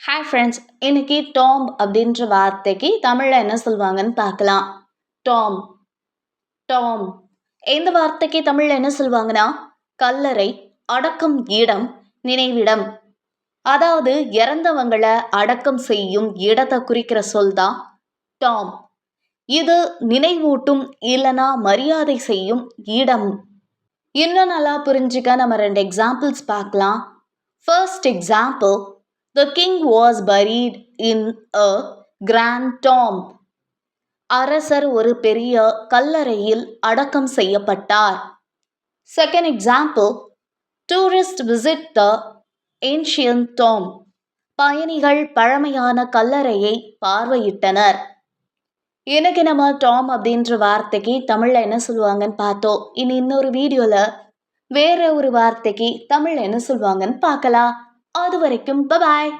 Hi friends, இன்னைக்கு Tom அப்படின்ற வார்த்தைக்கு தமிழில் என்ன சொல்லுவாங்கன்னு பார்க்கலாம். டாம் டாம் இந்த வார்த்தைக்கு தமிழில் என்ன சொல்லுவாங்கன்னா கல்லறை, அடக்கம் இடம், நினைவிடம். அதாவது இறந்தவங்களை அடக்கம் செய்யும் இடத்தை குறிக்கிற சொல் தான் டாம். இது நினைவூட்டும் இல்லைனா மரியாதை செய்யும் இடம். இன்னும் நல்லா புரிஞ்சுக்க நம்ம 2 எக்ஸாம்பிள்ஸ் பார்க்கலாம். First example, The king was buried in a grand tomb. அரசர் ஒரு பெரிய கல்லறையில் அடக்கம் செய்யப்பட்டார். Second example, tourists visit the ancient tomb. பயணிகள் பழமையான கல்லறையை பார்வையிட்டனர். எனக்கு நம்ம டாம் அப்படின்ற வார்த்தைக்கு தமிழில் என்ன சொல்லுவாங்கன்னு பார்த்தோம். இனி இன்னொரு வீடியோவில் வேற ஒரு வார்த்தைக்கு தமிழில் என்ன சொல்லுவாங்கன்னு பார்க்கலாம். அது வரைக்கும் பாய்.